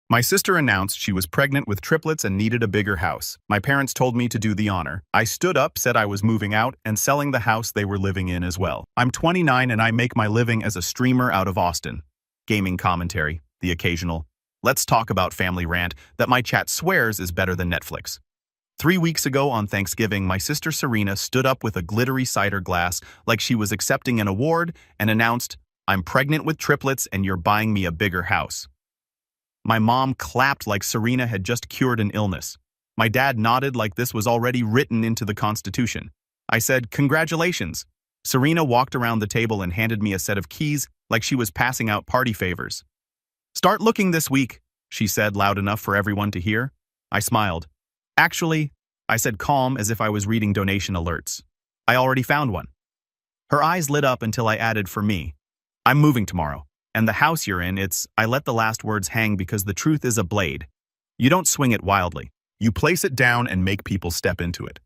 My sister announced she was pregnant with triplets and needed a bigger house. My parents told me to do the honor. I stood up, said I was moving out, and selling the house they were living in as well. I'm 29 and I make my living as a streamer out of Austin. Gaming commentary, the occasional, let's talk about family rant that my chat swears is better than Netflix. 3 weeks ago on Thanksgiving, my sister Serena stood up with a glittery cider glass like she was accepting an award and announced, "I'm pregnant with triplets and you're buying me a bigger house." My mom clapped like Serena had just cured an illness. My dad nodded like this was already written into the Constitution. I said, "Congratulations." Serena walked around the table and handed me a set of keys like she was passing out party favors. "Start looking this week," she said loud enough for everyone to hear. I smiled. "Actually," I said calm as if I was reading donation alerts, "I already found one." Her eyes lit up until I added for me. "I'm moving tomorrow. And the house you're in, I let the last words hang because the truth is a blade. You don't swing it wildly. You place it down and make people step into it."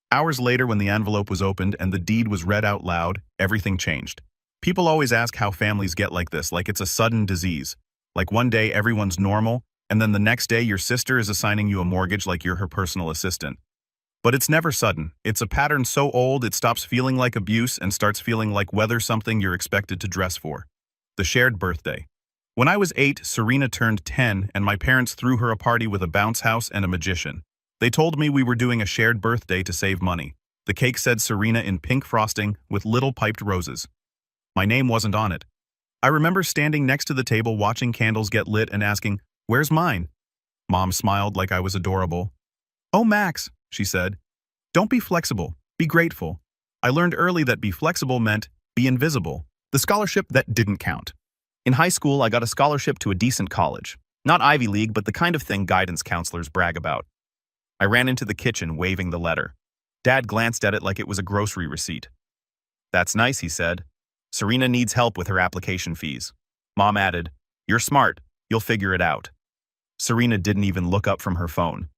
Hours later, when the envelope was opened and the deed was read out loud, everything changed. People always ask how families get like this, like it's a sudden disease. Like one day everyone's normal, and then the next day your sister is assigning you a mortgage like you're her personal assistant. But it's never sudden. It's a pattern so old it stops feeling like abuse and starts feeling like whether something you're expected to dress for. The shared birthday. When I was 8, Serena turned 10, and my parents threw her a party with a bounce house and a magician. They told me we were doing a shared birthday to save money. The cake said Serena in pink frosting with little piped roses. My name wasn't on it. I remember standing next to the table watching candles get lit and asking, "Where's mine?" Mom smiled like I was adorable. "Oh, Max," she said, "don't be flexible, be grateful." I learned early that be flexible meant be invisible. The scholarship that didn't count. In high school, I got a scholarship to a decent college. Not Ivy League, but the kind of thing guidance counselors brag about. I ran into the kitchen waving the letter. Dad glanced at it like it was a grocery receipt. "That's nice," he said. "Serena needs help with her application fees." Mom added, "You're smart. You'll figure it out." Serena didn't even look up from her phone.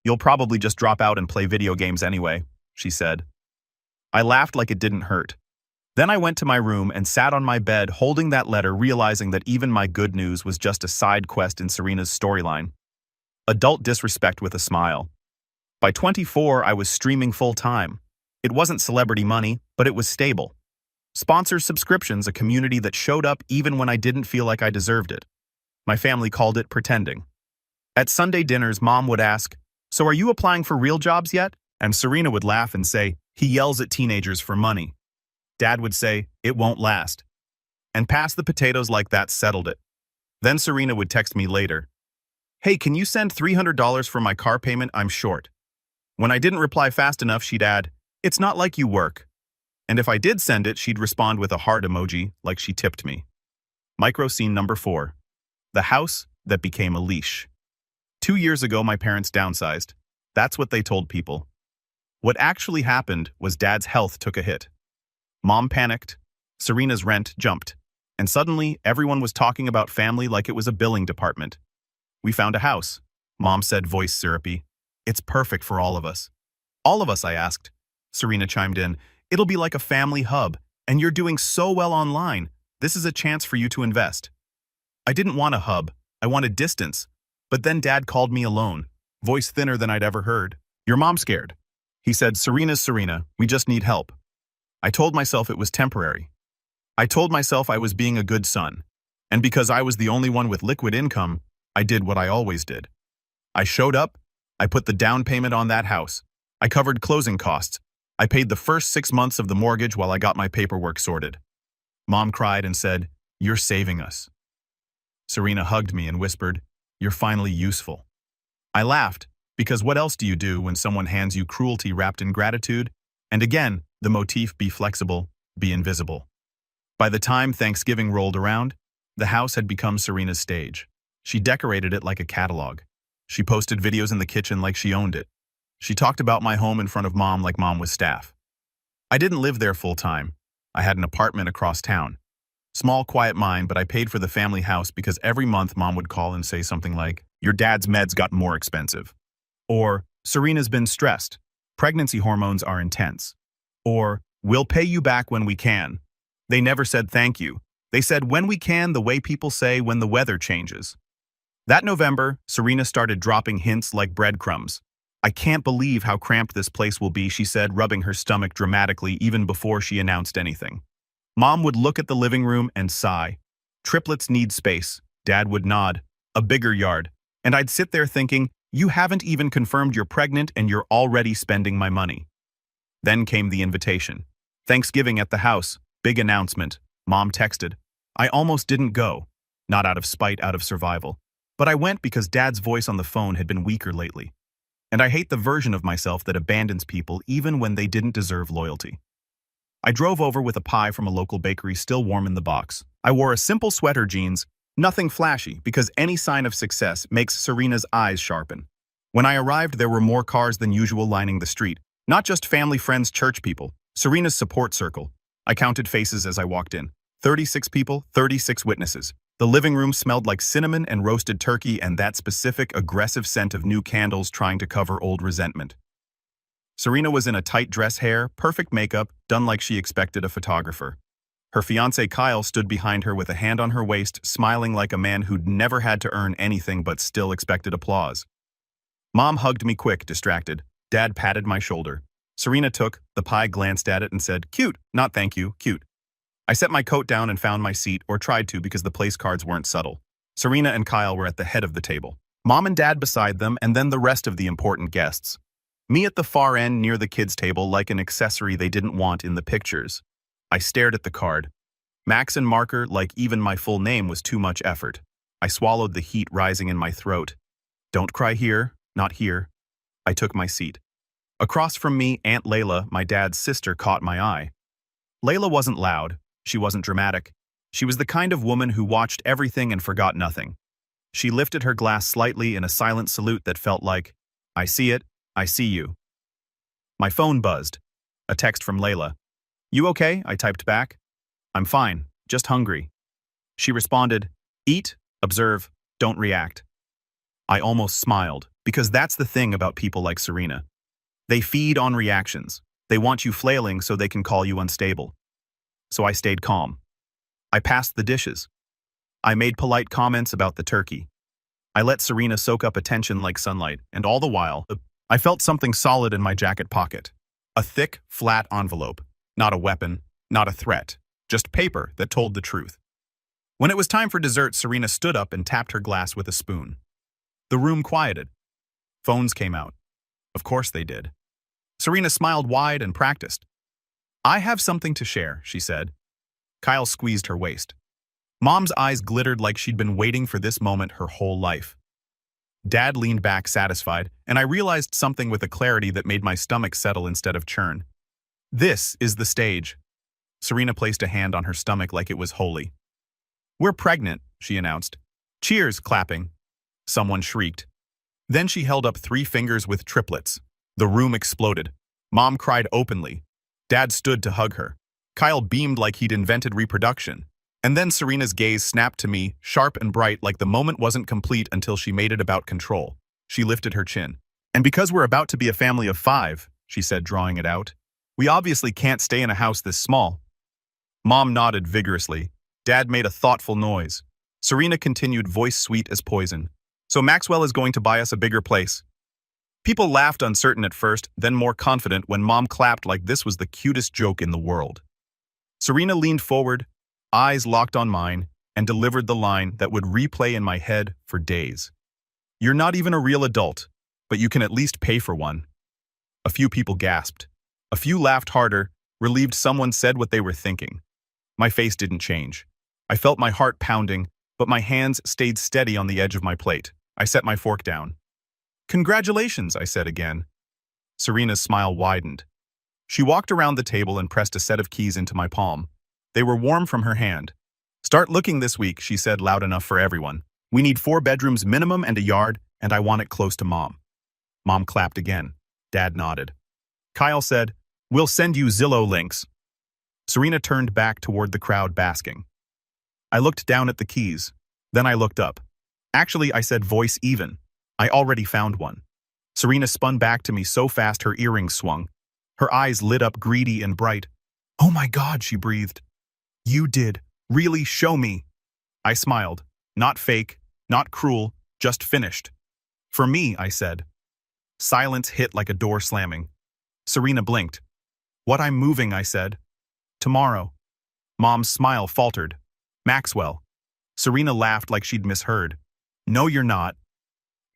"You'll probably just drop out and play video games anyway," she said. I laughed like it didn't hurt. Then I went to my room and sat on my bed holding that letter, realizing that even my good news was just a side quest in Serena's storyline. Adult disrespect with a smile. By 24, I was streaming full-time. It wasn't celebrity money, but it was stable. Sponsors, subscriptions, a community that showed up even when I didn't feel like I deserved it. My family called it pretending. At Sunday dinners, Mom would ask, "So are you applying for real jobs yet?" And Serena would laugh and say, "He yells at teenagers for money." Dad would say, "It won't last." And pass the potatoes like that settled it. Then Serena would text me later, "Hey, can you send $300 for my car payment? I'm short." When I didn't reply fast enough, she'd add, "It's not like you work." And if I did send it, she'd respond with a heart emoji like she tipped me. Micro scene number 4. The house that became a leash. 2 years ago, my parents downsized. That's what they told people. What actually happened was Dad's health took a hit. Mom panicked, Serena's rent jumped, and suddenly everyone was talking about family like it was a billing department. "We found a house," Mom said, voice syrupy. "It's perfect for all of us." "All of us?" I asked. Serena chimed in, "It'll be like a family hub, and you're doing so well online. This is a chance for you to invest." I didn't want a hub, I wanted distance, but then Dad called me alone, voice thinner than I'd ever heard. "Your mom's scared." He said, "Serena's Serena, we just need help." I told myself it was temporary. I told myself I was being a good son. And because I was the only one with liquid income, I did what I always did. I showed up, I put the down payment on that house. I covered closing costs. I paid the first 6 months of the mortgage while I got my paperwork sorted. Mom cried and said, "You're saving us." Serena hugged me and whispered, "You're finally useful." I laughed, because what else do you do when someone hands you cruelty wrapped in gratitude? And again, the motif, be flexible, be invisible. By the time Thanksgiving rolled around, the house had become Serena's stage. She decorated it like a catalog. She posted videos in the kitchen like she owned it. She talked about my home in front of Mom like Mom was staff. I didn't live there full-time. I had an apartment across town. Small, quiet mine, but I paid for the family house because every month Mom would call and say something like, "Your dad's meds got more expensive." Or, "Serena's been stressed. Pregnancy hormones are intense." Or, "We'll pay you back when we can." They never said thank you. They said when we can, the way people say when the weather changes. That November, Serena started dropping hints like breadcrumbs. I can't believe how cramped this place will be, she said, rubbing her stomach dramatically even before she announced anything. Mom would look at the living room and sigh. Triplets need space. Dad would nod. A bigger yard. And I'd sit there thinking, you haven't even confirmed you're pregnant and you're already spending my money. Then came the invitation. Thanksgiving at the house. Big announcement. Mom texted. I almost didn't go. Not out of spite, out of survival. But I went because Dad's voice on the phone had been weaker lately. And I hate the version of myself that abandons people even when they didn't deserve loyalty. I drove over with a pie from a local bakery still warm in the box. I wore a simple sweater, jeans, nothing flashy, because any sign of success makes Serena's eyes sharpen. When I arrived, there were more cars than usual lining the street. Not just family, friends, church people. Serena's support circle. I counted faces as I walked in. 36 people, 36 witnesses. The living room smelled like cinnamon and roasted turkey and that specific aggressive scent of new candles trying to cover old resentment. Serena was in a tight dress, hair, perfect makeup, done like she expected a photographer. Her fiancé Kyle stood behind her with a hand on her waist, smiling like a man who'd never had to earn anything but still expected applause. Mom hugged me quick, distracted. Dad patted my shoulder. Serena took the pie, glanced at it, and said, cute, not thank you, cute. I set my coat down and found my seat, or tried to because the place cards weren't subtle. Serena and Kyle were at the head of the table. Mom and Dad beside them, and then the rest of the important guests. Me at the far end near the kids' table like an accessory they didn't want in the pictures. I stared at the card. Max and marker, like even my full name, was too much effort. I swallowed the heat rising in my throat. Don't cry here, not here. I took my seat. Across from me, Aunt Layla, my dad's sister, caught my eye. Layla wasn't loud. She wasn't dramatic. She was the kind of woman who watched everything and forgot nothing. She lifted her glass slightly in a silent salute that felt like, I see it, I see you. My phone buzzed. A text from Layla. You okay? I typed back. I'm fine, just hungry. She responded, eat, observe, don't react. I almost smiled, because that's the thing about people like Serena. They feed on reactions. They want you flailing so they can call you unstable. So I stayed calm. I passed the dishes. I made polite comments about the turkey. I let Serena soak up attention like sunlight, and all the while, I felt something solid in my jacket pocket. A thick, flat envelope. Not a weapon, not a threat. Just paper that told the truth. When it was time for dessert, Serena stood up and tapped her glass with a spoon. The room quieted. Phones came out. Of course they did. Serena smiled wide and practiced. I have something to share, she said. Kyle squeezed her waist. Mom's eyes glittered like she'd been waiting for this moment her whole life. Dad leaned back satisfied, and I realized something with a clarity that made my stomach settle instead of churn. This is the stage. Serena placed a hand on her stomach like it was holy. We're pregnant, she announced. Cheers, clapping. Someone shrieked. Then she held up 3 fingers with triplets. The room exploded. Mom cried openly. Dad stood to hug her. Kyle beamed like he'd invented reproduction. And then Serena's gaze snapped to me, sharp and bright, like the moment wasn't complete until she made it about control. She lifted her chin. And because we're about to be a family of 5, she said, drawing it out, we obviously can't stay in a house this small. Mom nodded vigorously. Dad made a thoughtful noise. Serena continued, voice sweet as poison. So Maxwell is going to buy us a bigger place. People laughed, uncertain at first, then more confident when Mom clapped like this was the cutest joke in the world. Serena leaned forward, eyes locked on mine, and delivered the line that would replay in my head for days. You're not even a real adult, but you can at least pay for one. A few people gasped. A few laughed harder, relieved someone said what they were thinking. My face didn't change. I felt my heart pounding, but my hands stayed steady on the edge of my plate. I set my fork down. Congratulations, I said again. Serena's smile widened. She walked around the table and pressed a set of keys into my palm. They were warm from her hand. Start looking this week, she said, loud enough for everyone. We need 4 bedrooms minimum and a yard, and I want it close to Mom. Mom clapped again. Dad nodded. Kyle said, we'll send you Zillow links. Serena turned back toward the crowd basking. I looked down at the keys. Then I looked up. Actually, I said, voice even. I already found one. Serena spun back to me so fast her earrings swung. Her eyes lit up greedy and bright. Oh my God, she breathed. You did. Really, show me. I smiled. Not fake, not cruel, Just finished. For me, I said. Silence hit like a door slamming. Serena blinked. What, I'm moving, I said. Tomorrow. Mom's smile faltered. Maxwell. Serena laughed like she'd misheard. No, you're not.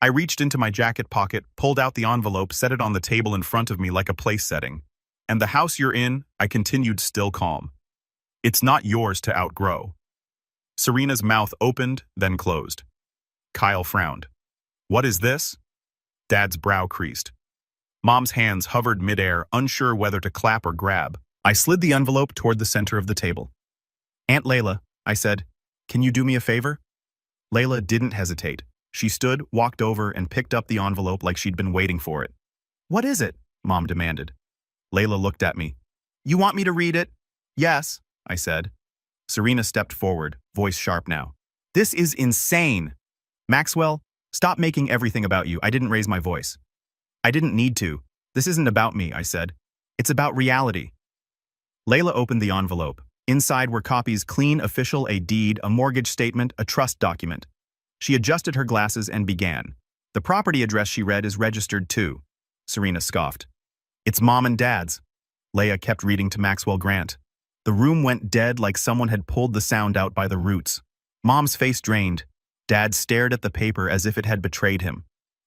I reached into my jacket pocket, pulled out the envelope, set it on the table in front of me like a place setting. And the house you're in, I continued, still calm. It's not yours to outgrow. Serena's mouth opened, then closed. Kyle frowned. What is this? Dad's brow creased. Mom's hands hovered midair, unsure whether to clap or grab. I slid the envelope toward the center of the table. Aunt Layla, I said, can you do me a favor? Layla didn't hesitate. She stood, walked over, and picked up the envelope like she'd been waiting for it. What is it? Mom demanded. Layla looked at me. You want me to read it? Yes, I said. Serena stepped forward, voice sharp now. This is insane. Maxwell, stop making everything about you. I didn't raise my voice. I didn't need to. This isn't about me, I said. It's about reality. Layla opened the envelope. Inside were copies, clean, official, a deed, a mortgage statement, a trust document. She adjusted her glasses and began. The property address she read is registered too. Serena scoffed. It's Mom and Dad's. Leia kept reading to Maxwell Grant. The room went dead like someone had pulled the sound out by the roots. Mom's face drained. Dad stared at the paper as if it had betrayed him.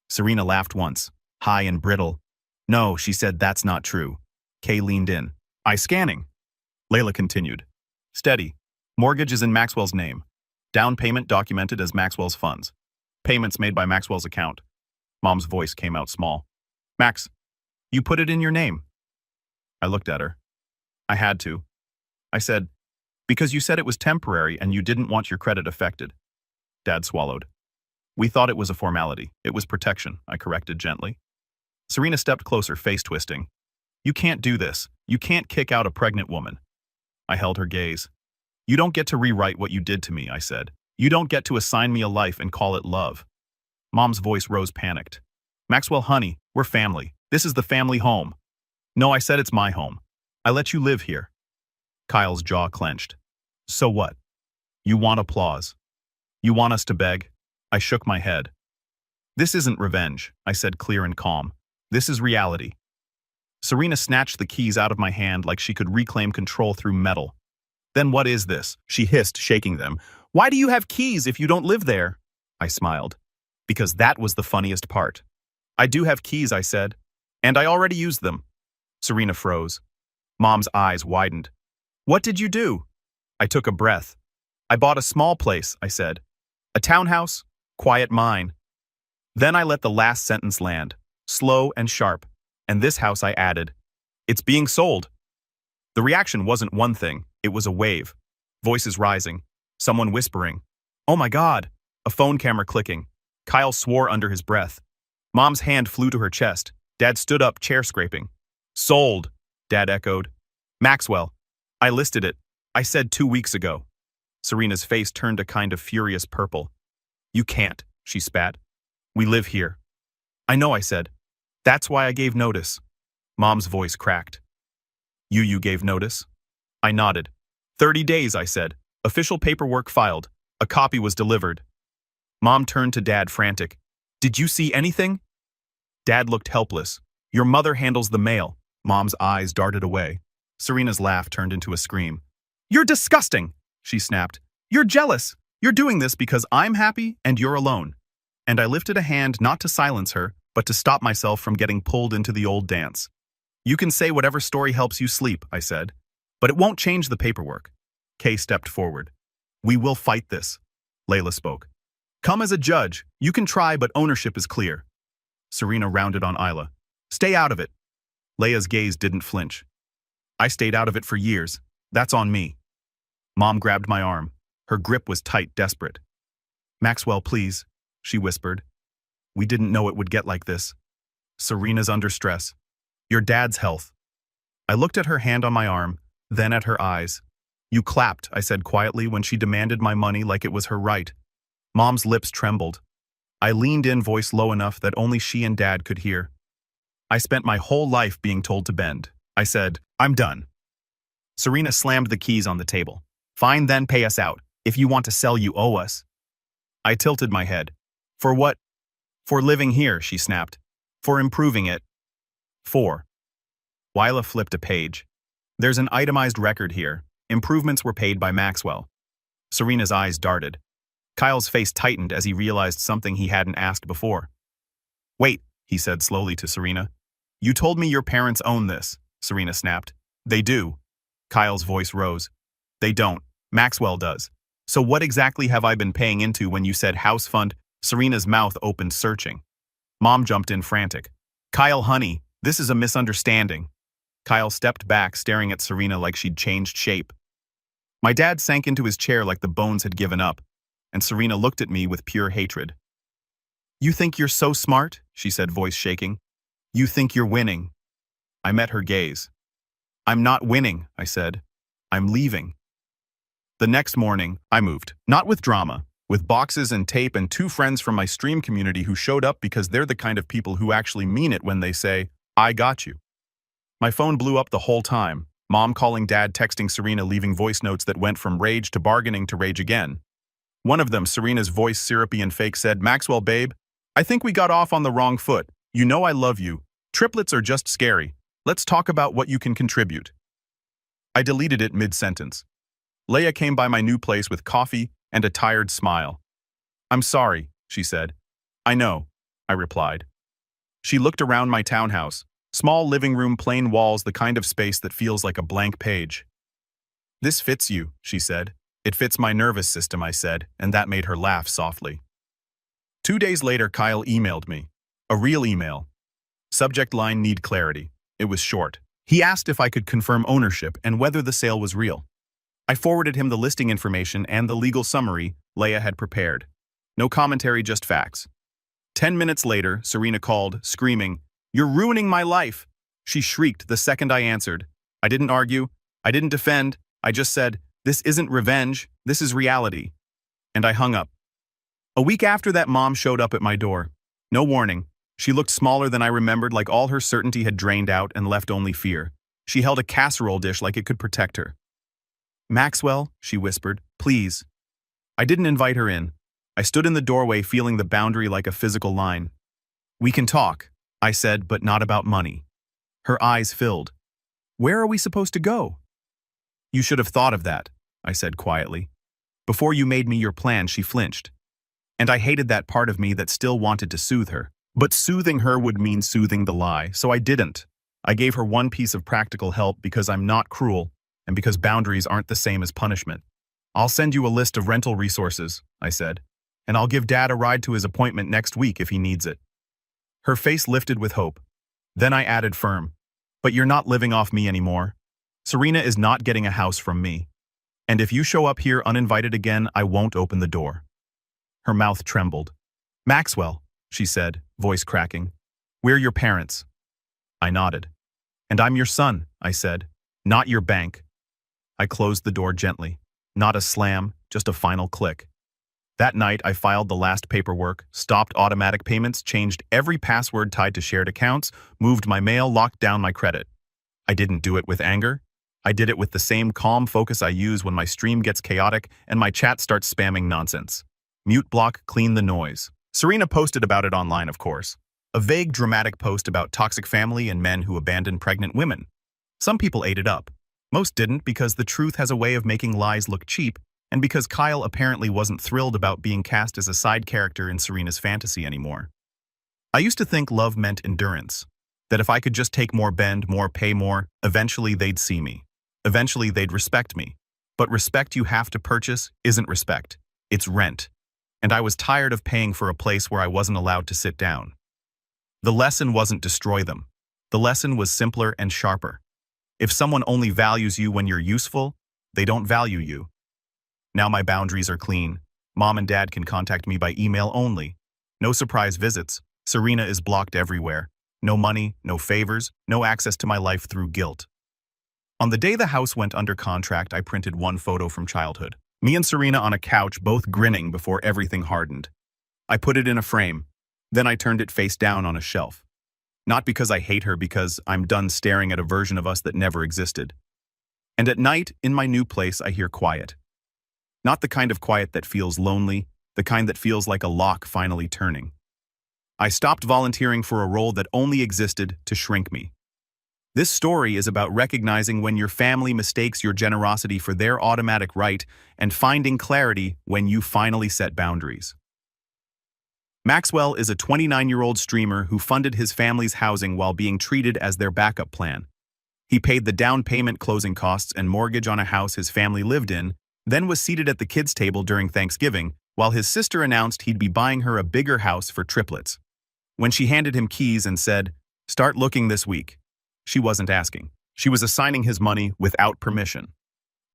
Serena laughed once, high and brittle. No, she said, that's not true. Kay leaned in. I scanning. Layla continued. Steady. Mortgage is in Maxwell's name. Down payment documented as Maxwell's funds. Payments made by Maxwell's account. Mom's voice came out small. Max, you put it in your name. I looked at her. I had to. I said, because you said it was temporary and you didn't want your credit affected. Dad swallowed. We thought it was a formality. It was protection, I corrected gently. Serena stepped closer, face twisting. You can't do this. You can't kick out a pregnant woman. I held her gaze. You don't get to rewrite what you did to me, I said. You don't get to assign me a life and call it love. Mom's voice rose panicked. Maxwell, honey, we're family. This is the family home. No, I said it's my home. I let you live here. Kyle's jaw clenched. So what? You want applause? You want us to beg? I shook my head. This isn't revenge, I said clear and calm. This is reality. Serena snatched the keys out of my hand like she could reclaim control through metal. Then what is this? She hissed, shaking them. Why do you have keys if you don't live there? I smiled. Because that was the funniest part. I do have keys, I said. And I already used them. Serena froze. Mom's eyes widened. What did you do? I took a breath. I bought a small place, I said. A townhouse, quiet mine. Then I let the last sentence land, slow and sharp. And this house, I added. It's being sold. The reaction wasn't one thing, it was a wave. Voices rising. Someone whispering. Oh my God! A phone camera clicking. Kyle swore under his breath. Mom's hand flew to her chest. Dad stood up, chair scraping. Sold, Dad echoed. Maxwell. I listed it. I said 2 weeks ago. Serena's face turned a kind of furious purple. You can't, she spat. We live here. I know, I said. That's why I gave notice. Mom's voice cracked. You gave notice? I nodded. 30 days, I said. Official paperwork filed. A copy was delivered. Mom turned to Dad, frantic. Did you see anything? Dad looked helpless. Your mother handles the mail. Mom's eyes darted away. Serena's laugh turned into a scream. You're disgusting, she snapped. You're jealous. You're doing this because I'm happy and you're alone. And I lifted a hand not to silence her, but to stop myself from getting pulled into the old dance. You can say whatever story helps you sleep, I said. But it won't change the paperwork. Kay stepped forward. We will fight this. Layla spoke. Come as a judge. You can try, but ownership is clear. Serena rounded on Isla. Stay out of it. Leia's gaze didn't flinch. I stayed out of it for years. That's on me. Mom grabbed my arm. Her grip was tight, desperate. Maxwell, please, she whispered. We didn't know it would get like this. Serena's under stress. Your dad's health. I looked at her hand on my arm, then at her eyes. You clapped, I said quietly when she demanded my money like it was her right. Mom's lips trembled. I leaned in, voice low enough that only she and Dad could hear. I spent my whole life being told to bend. I said, I'm done. Serena slammed the keys on the table. Fine, then pay us out. If you want to sell, you owe us. I tilted my head. For what? For living here, she snapped. For improving it. 4. Wyla flipped a page. There's an itemized record here. Improvements were paid by Maxwell. Serena's eyes darted. Kyle's face tightened as he realized something he hadn't asked before. Wait, he said slowly to Serena. You told me your parents own this, Serena snapped. They do. Kyle's voice rose. They don't. Maxwell does. So what exactly have I been paying into when you said house fund? Serena's mouth opened, searching. Mom jumped in, frantic. Kyle, honey, this is a misunderstanding. Kyle stepped back, staring at Serena like she'd changed shape. My dad sank into his chair like the bones had given up, and Serena looked at me with pure hatred. You think you're so smart? She said, voice shaking. You think you're winning. I met her gaze. I'm not winning, I said. I'm leaving. The next morning, I moved. Not with drama, with boxes and tape and 2 friends from my stream community who showed up because they're the kind of people who actually mean it when they say, I got you. My phone blew up the whole time, Mom calling, Dad texting Serena, leaving voice notes that went from rage to bargaining to rage again. One of them, Serena's voice syrupy and fake, said, Maxwell, babe, I think we got off on the wrong foot. You know I love you. Triplets are just scary. Let's talk about what you can contribute. I deleted it mid-sentence. Leia came by my new place with coffee and a tired smile. I'm sorry, she said. I know, I replied. She looked around my townhouse. Small living room, plain walls, the kind of space that feels like a blank page. This fits you, she said. It fits my nervous system, I said, and that made her laugh softly. 2 days later, Kyle emailed me. A real email. Subject line, need clarity. It was short. He asked if I could confirm ownership and whether the sale was real. I forwarded him the listing information and the legal summary Leia had prepared. No commentary, just facts. 10 minutes later, Serena called, screaming, You're ruining my life! She shrieked the second I answered. I didn't argue. I didn't defend. I just said, this isn't revenge. This is reality. And I hung up. A week after that, Mom showed up at my door. No warning. She looked smaller than I remembered, like all her certainty had drained out and left only fear. She held a casserole dish like it could protect her. Maxwell, she whispered, please. I didn't invite her in. I stood in the doorway, feeling the boundary like a physical line. We can talk, I said, but not about money. Her eyes filled. Where are we supposed to go? You should have thought of that, I said quietly. Before you made me your plan, she flinched. And I hated that part of me that still wanted to soothe her. But soothing her would mean soothing the lie, so I didn't. I gave her one piece of practical help because I'm not cruel, and because boundaries aren't the same as punishment. I'll send you a list of rental resources, I said, and I'll give Dad a ride to his appointment next week if he needs it. Her face lifted with hope. Then I added firm, but you're not living off me anymore. Serena is not getting a house from me. And if you show up here uninvited again, I won't open the door. Her mouth trembled. Maxwell, she said, voice cracking. We're your parents. I nodded. And I'm your son, I said, not your bank. I closed the door gently. Not a slam, just a final click. That night, I filed the last paperwork, stopped automatic payments, changed every password tied to shared accounts, moved my mail, locked down my credit. I didn't do it with anger. I did it with the same calm focus I use when my stream gets chaotic and my chat starts spamming nonsense. Mute block, clean the noise. Serena posted about it online, of course. A vague, dramatic post about toxic family and men who abandon pregnant women. Some people ate it up. Most didn't, because the truth has a way of making lies look cheap, and because Kyle apparently wasn't thrilled about being cast as a side character in Serena's fantasy anymore. I used to think love meant endurance. That if I could just take more, bend more, pay more, eventually they'd see me. Eventually they'd respect me. But respect you have to purchase isn't respect. It's rent. And I was tired of paying for a place where I wasn't allowed to sit down. The lesson wasn't destroy them. The lesson was simpler and sharper. If someone only values you when you're useful, they don't value you. Now my boundaries are clean. Mom and Dad can contact me by email only. No surprise visits. Serena is blocked everywhere. No money, no favors, no access to my life through guilt. On the day the house went under contract, I printed one photo from childhood. Me and Serena on a couch, both grinning before everything hardened. I put it in a frame. Then I turned it face down on a shelf. Not because I hate her, because I'm done staring at a version of us that never existed. And at night, in my new place, I hear quiet. Not the kind of quiet that feels lonely, the kind that feels like a lock finally turning. I stopped volunteering for a role that only existed to shrink me. This story is about recognizing when your family mistakes your generosity for their automatic right and finding clarity when you finally set boundaries. Maxwell is a 29-year-old streamer who funded his family's housing while being treated as their backup plan. He paid the down payment, closing costs, and mortgage on a house his family lived in, then was seated at the kids' table during Thanksgiving, while his sister announced he'd be buying her a bigger house for triplets. When she handed him keys and said, "Start looking this week," she wasn't asking. She was assigning his money without permission.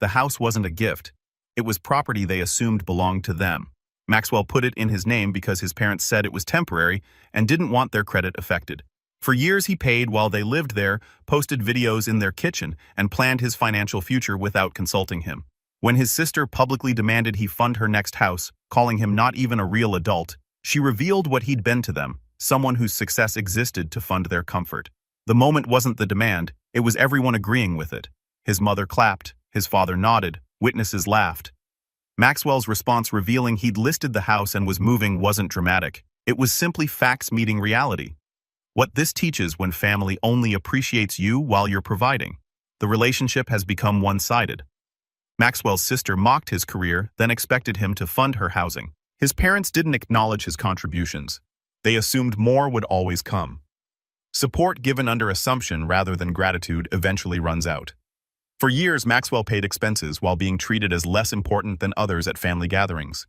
The house wasn't a gift. It was property they assumed belonged to them. Maxwell put it in his name because his parents said it was temporary and didn't want their credit affected. For years he paid while they lived there, posted videos in their kitchen, and planned his financial future without consulting him. When his sister publicly demanded he fund her next house, calling him not even a real adult, she revealed what he'd been to them, someone whose success existed to fund their comfort. The moment wasn't the demand, it was everyone agreeing with it. His mother clapped, his father nodded, witnesses laughed. Maxwell's response revealing he'd listed the house and was moving wasn't dramatic. It was simply facts meeting reality. What this teaches when family only appreciates you while you're providing. The relationship has become one-sided. Maxwell's sister mocked his career, then expected him to fund her housing. His parents didn't acknowledge his contributions. They assumed more would always come. Support given under assumption rather than gratitude eventually runs out. For years, Maxwell paid expenses while being treated as less important than others at family gatherings.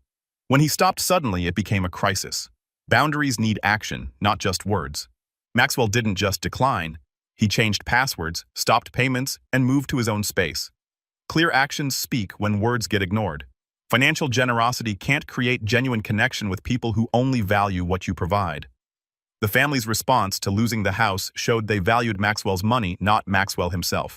When he stopped suddenly, it became a crisis. Boundaries need action, not just words. Maxwell didn't just decline. He changed passwords, stopped payments, and moved to his own space. Clear actions speak when words get ignored. Financial generosity can't create genuine connection with people who only value what you provide. The family's response to losing the house showed they valued Maxwell's money, not Maxwell himself.